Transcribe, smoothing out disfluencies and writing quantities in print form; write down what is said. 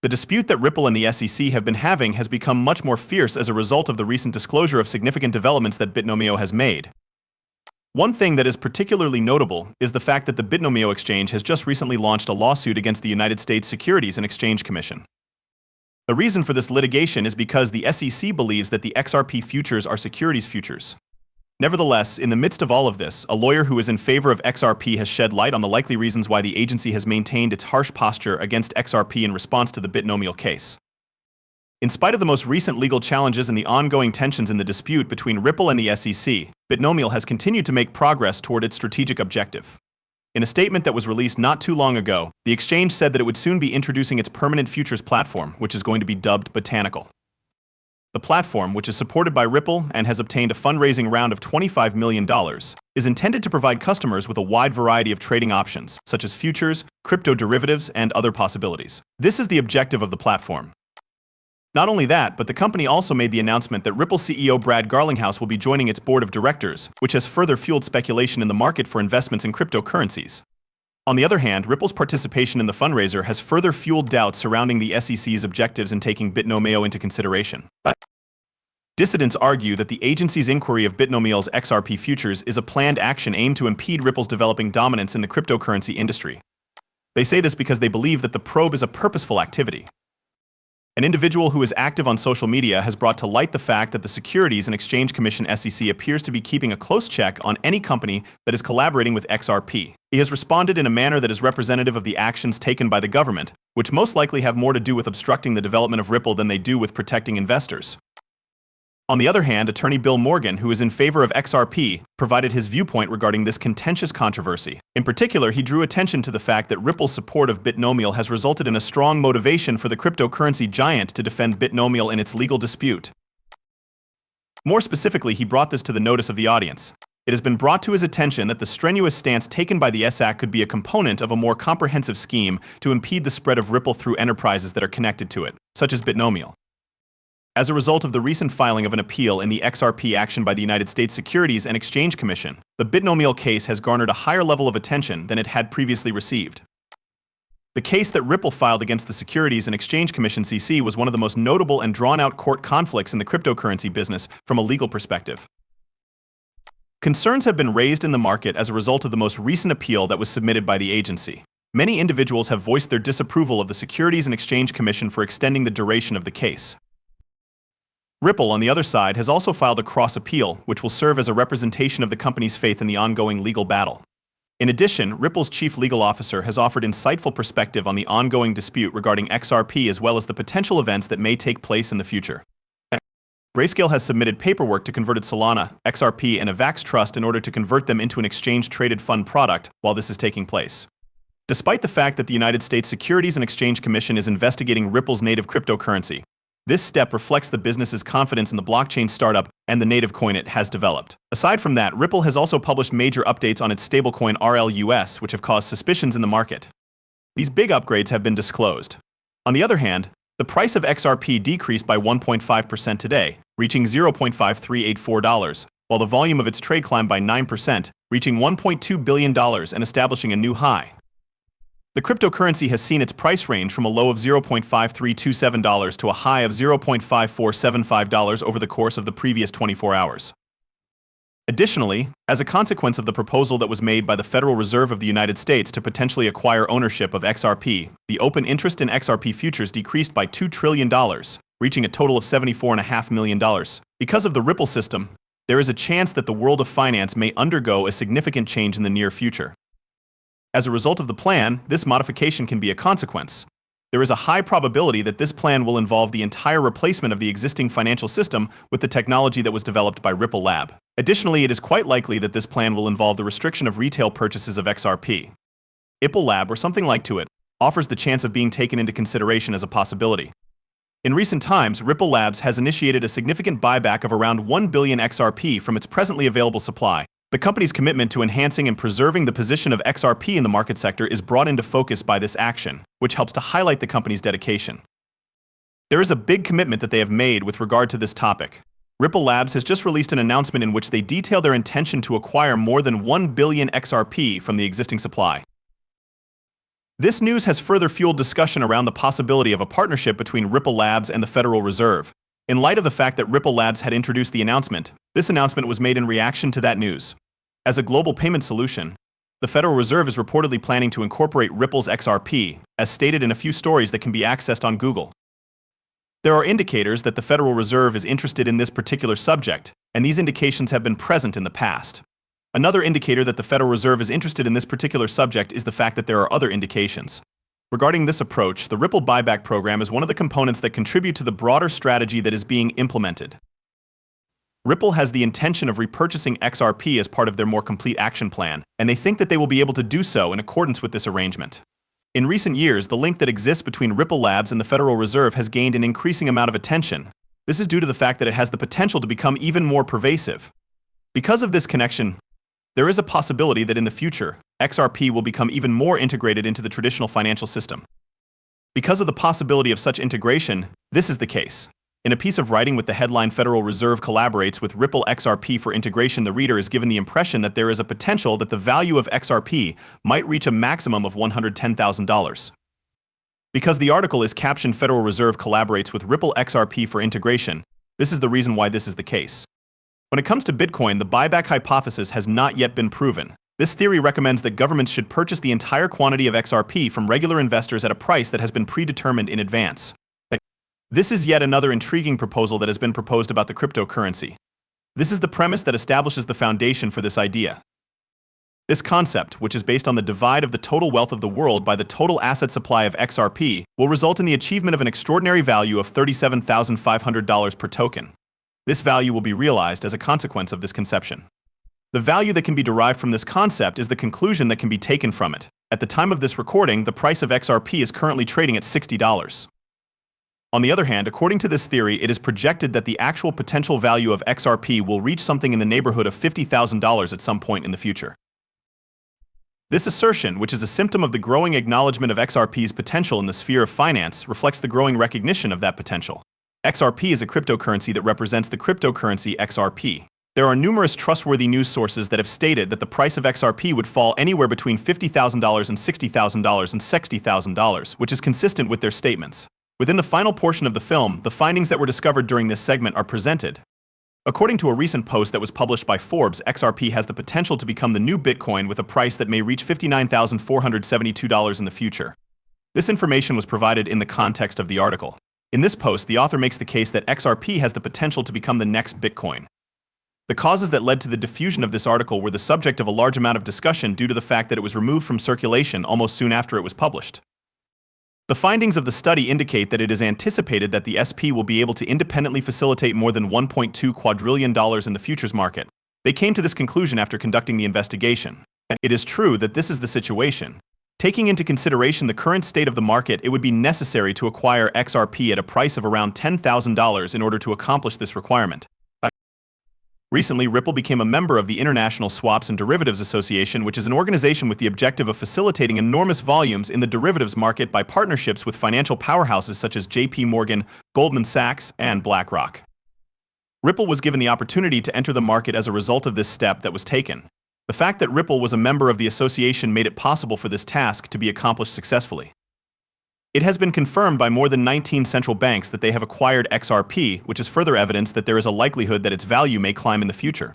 The dispute that Ripple and the SEC have been having has become much more fierce as a result of the recent disclosure of significant developments that Bitnomio has made. One thing that is particularly notable is the fact that the Bitnomio exchange has just recently launched a lawsuit against the United States Securities and Exchange Commission. The reason for this litigation is because the SEC believes that the XRP futures are securities futures. Nevertheless, in the midst of all of this, a lawyer who is in favor of XRP has shed light on the likely reasons why the agency has maintained its harsh posture against XRP in response to the Bitnomio case. In spite of the most recent legal challenges and the ongoing tensions in the dispute between Ripple and the SEC, Bitnomio has continued to make progress toward its strategic objective. In a statement that was released not too long ago, the exchange said that it would soon be introducing its permanent futures platform, which is going to be dubbed Botanical. The platform, which is supported by Ripple and has obtained a fundraising round of $25 million, is intended to provide customers with a wide variety of trading options, such as futures, crypto derivatives, and other possibilities. This is the objective of the platform. Not only that, but the company also made the announcement that Ripple CEO Brad Garlinghouse will be joining its board of directors, which has further fueled speculation in the market for investments in cryptocurrencies. On the other hand, Ripple's participation in the fundraiser has further fueled doubts surrounding the SEC's objectives in taking Bitnomio into consideration. Dissidents argue that the agency's inquiry of Bitnomio's XRP futures is a planned action aimed to impede Ripple's developing dominance in the cryptocurrency industry. They say this because they believe that the probe is a purposeful activity. An individual who is active on social media has brought to light the fact that the Securities and Exchange Commission (SEC) appears to be keeping a close check on any company that is collaborating with XRP. He has responded in a manner that is representative of the actions taken by the government, which most likely have more to do with obstructing the development of Ripple than they do with protecting investors. On the other hand, attorney Bill Morgan, who is in favor of XRP, provided his viewpoint regarding this contentious controversy. In particular, he drew attention to the fact that Ripple's support of Bitnomio has resulted in a strong motivation for the cryptocurrency giant to defend Bitnomio in its legal dispute. More specifically, he brought this to the notice of the audience. It has been brought to his attention that the strenuous stance taken by the SEC could be a component of a more comprehensive scheme to impede the spread of Ripple through enterprises that are connected to it, such as Bitnomio. As a result of the recent filing of an appeal in the XRP action by the United States Securities and Exchange Commission, the Bitnomio case has garnered a higher level of attention than it had previously received. The case that Ripple filed against the Securities and Exchange Commission (SEC) was one of the most notable and drawn-out court conflicts in the cryptocurrency business from a legal perspective. Concerns have been raised in the market as a result of the most recent appeal that was submitted by the agency. Many individuals have voiced their disapproval of the Securities and Exchange Commission for extending the duration of the case. Ripple, on the other side, has also filed a cross-appeal, which will serve as a representation of the company's faith in the ongoing legal battle. In addition, Ripple's chief legal officer has offered insightful perspective on the ongoing dispute regarding XRP as well as the potential events that may take place in the future. Grayscale has submitted paperwork to convert its Solana, XRP, and AVAX trust in order to convert them into an exchange-traded fund product while this is taking place. Despite the fact that the United States Securities and Exchange Commission is investigating Ripple's native cryptocurrency, this step reflects the business's confidence in the blockchain startup and the native coin it has developed. Aside from that, Ripple has also published major updates on its stablecoin RLUS, which have caused suspicions in the market. These big upgrades have been disclosed. On the other hand, the price of XRP decreased by 1.5% today, reaching $0.5384, while the volume of its trade climbed by 9%, reaching $1.2 billion and establishing a new high. The cryptocurrency has seen its price range from a low of $0.5327 to a high of $0.5475 over the course of the previous 24 hours. Additionally, as a consequence of the proposal that was made by the Federal Reserve of the United States to potentially acquire ownership of XRP, the open interest in XRP futures decreased by $2 trillion, reaching a total of $74.5 million. Because of the Ripple system, there is a chance that the world of finance may undergo a significant change in the near future. As a result of the plan, this modification can be a consequence. There is a high probability that this plan will involve the entire replacement of the existing financial system with the technology that was developed by Ripple Lab. Additionally, it is quite likely that this plan will involve the restriction of retail purchases of XRP. Ripple Lab, or something like to it, offers the chance of being taken into consideration as a possibility. In recent times, Ripple Labs has initiated a significant buyback of around 1 billion XRP from its presently available supply. The company's commitment to enhancing and preserving the position of XRP in the market sector is brought into focus by this action, which helps to highlight the company's dedication. There is a big commitment that they have made with regard to this topic. Ripple Labs has just released an announcement in which they detail their intention to acquire more than 1 billion XRP from the existing supply. This news has further fueled discussion around the possibility of a partnership between Ripple Labs and the Federal Reserve. In light of the fact that Ripple Labs had introduced the announcement, this announcement was made in reaction to that news. As a global payment solution, the Federal Reserve is reportedly planning to incorporate Ripple's XRP, as stated in a few stories that can be accessed on Google. There are indicators that the Federal Reserve is interested in this particular subject, and these indications have been present in the past. Another indicator that the Federal Reserve is interested in this particular subject is the fact that there are other indications. Regarding this approach, the Ripple buyback program is one of the components that contribute to the broader strategy that is being implemented. Ripple has the intention of repurchasing XRP as part of their more complete action plan, and they think that they will be able to do so in accordance with this arrangement. In recent years, the link that exists between Ripple Labs and the Federal Reserve has gained an increasing amount of attention. This is due to the fact that it has the potential to become even more pervasive. Because of this connection, there is a possibility that in the future, XRP will become even more integrated into the traditional financial system. Because of the possibility of such integration, this is the case. In a piece of writing with the headline "Federal Reserve collaborates with Ripple XRP for integration," the reader is given the impression that there is a potential that the value of XRP might reach a maximum of $110,000. Because the article is captioned "Federal Reserve collaborates with Ripple XRP for integration," this is the reason why this is the case. When it comes to Bitcoin, the buyback hypothesis has not yet been proven. This theory recommends that governments should purchase the entire quantity of XRP from regular investors at a price that has been predetermined in advance. This is yet another intriguing proposal that has been proposed about the cryptocurrency. This is the premise that establishes the foundation for this idea. This concept, which is based on the divide of the total wealth of the world by the total asset supply of XRP, will result in the achievement of an extraordinary value of $37,500 per token. This value will be realized as a consequence of this conception. The value that can be derived from this concept is the conclusion that can be taken from it. At the time of this recording, the price of XRP is currently trading at $60. On the other hand, according to this theory, it is projected that the actual potential value of XRP will reach something in the neighborhood of $50,000 at some point in the future. This assertion, which is a symptom of the growing acknowledgement of XRP's potential in the sphere of finance, reflects the growing recognition of that potential. XRP is a cryptocurrency that represents the cryptocurrency XRP. There are numerous trustworthy news sources that have stated that the price of XRP would fall anywhere between $50,000 and $60,000 and $60,000, which is consistent with their statements. Within the final portion of the film, the findings that were discovered during this segment are presented. According to a recent post that was published by Forbes, XRP has the potential to become the new Bitcoin with a price that may reach $59,472 in the future. This information was provided in the context of the article. In this post, the author makes the case that XRP has the potential to become the next Bitcoin. The causes that led to the diffusion of this article were the subject of a large amount of discussion due to the fact that it was removed from circulation almost soon after it was published. The findings of the study indicate that it is anticipated that the SP will be able to independently facilitate more than $1.2 quadrillion in the futures market. They came to this conclusion after conducting the investigation. It is true that this is the situation. Taking into consideration the current state of the market, it would be necessary to acquire XRP at a price of around $10,000 in order to accomplish this requirement. Recently, Ripple became a member of the International Swaps and Derivatives Association, which is an organization with the objective of facilitating enormous volumes in the derivatives market by partnerships with financial powerhouses such as JP Morgan, Goldman Sachs, and BlackRock. Ripple was given the opportunity to enter the market as a result of this step that was taken. The fact that Ripple was a member of the association made it possible for this task to be accomplished successfully. It has been confirmed by more than 19 central banks that they have acquired XRP, which is further evidence that there is a likelihood that its value may climb in the future.